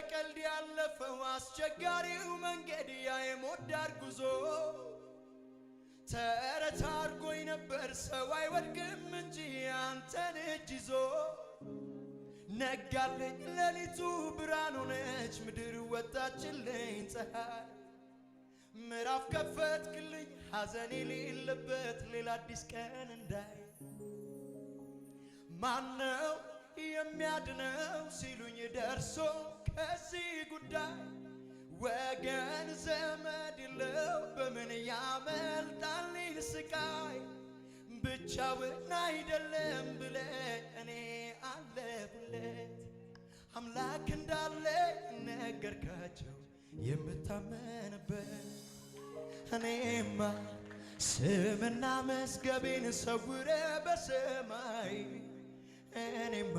ቀልድ ያለፈው አስቸጋሪው መንገድ ያ የሞት ዳር ጉዞ ተረት አድርጎኝ ነበር ሰው አይወድቅም እንጂ አንተን እጅ ይዞ ነጋለኝ ሌሊቱ ብርሃን ሆነች ምድር ወጣችልኝ ፀሐይ ምዕራፍ ከፈትክልኝ ሐዘን የሌለበት ሌላ አዲስ ቀን እንዳይ ማነው የሚያድነው ሲሉኝ ደርሶ ከዚህ ጉዳይ ወገን ዘመድ የለው በምን ያመልጣልኝ ስቃይ ብቻውን አይደለም ብለህ እኔ አለሁለት አምላክ እንዳለ ነገርካቸው የምታመንበት እኔማ ስምና መዝገቤን ሰውረ በሰማይ እኔማ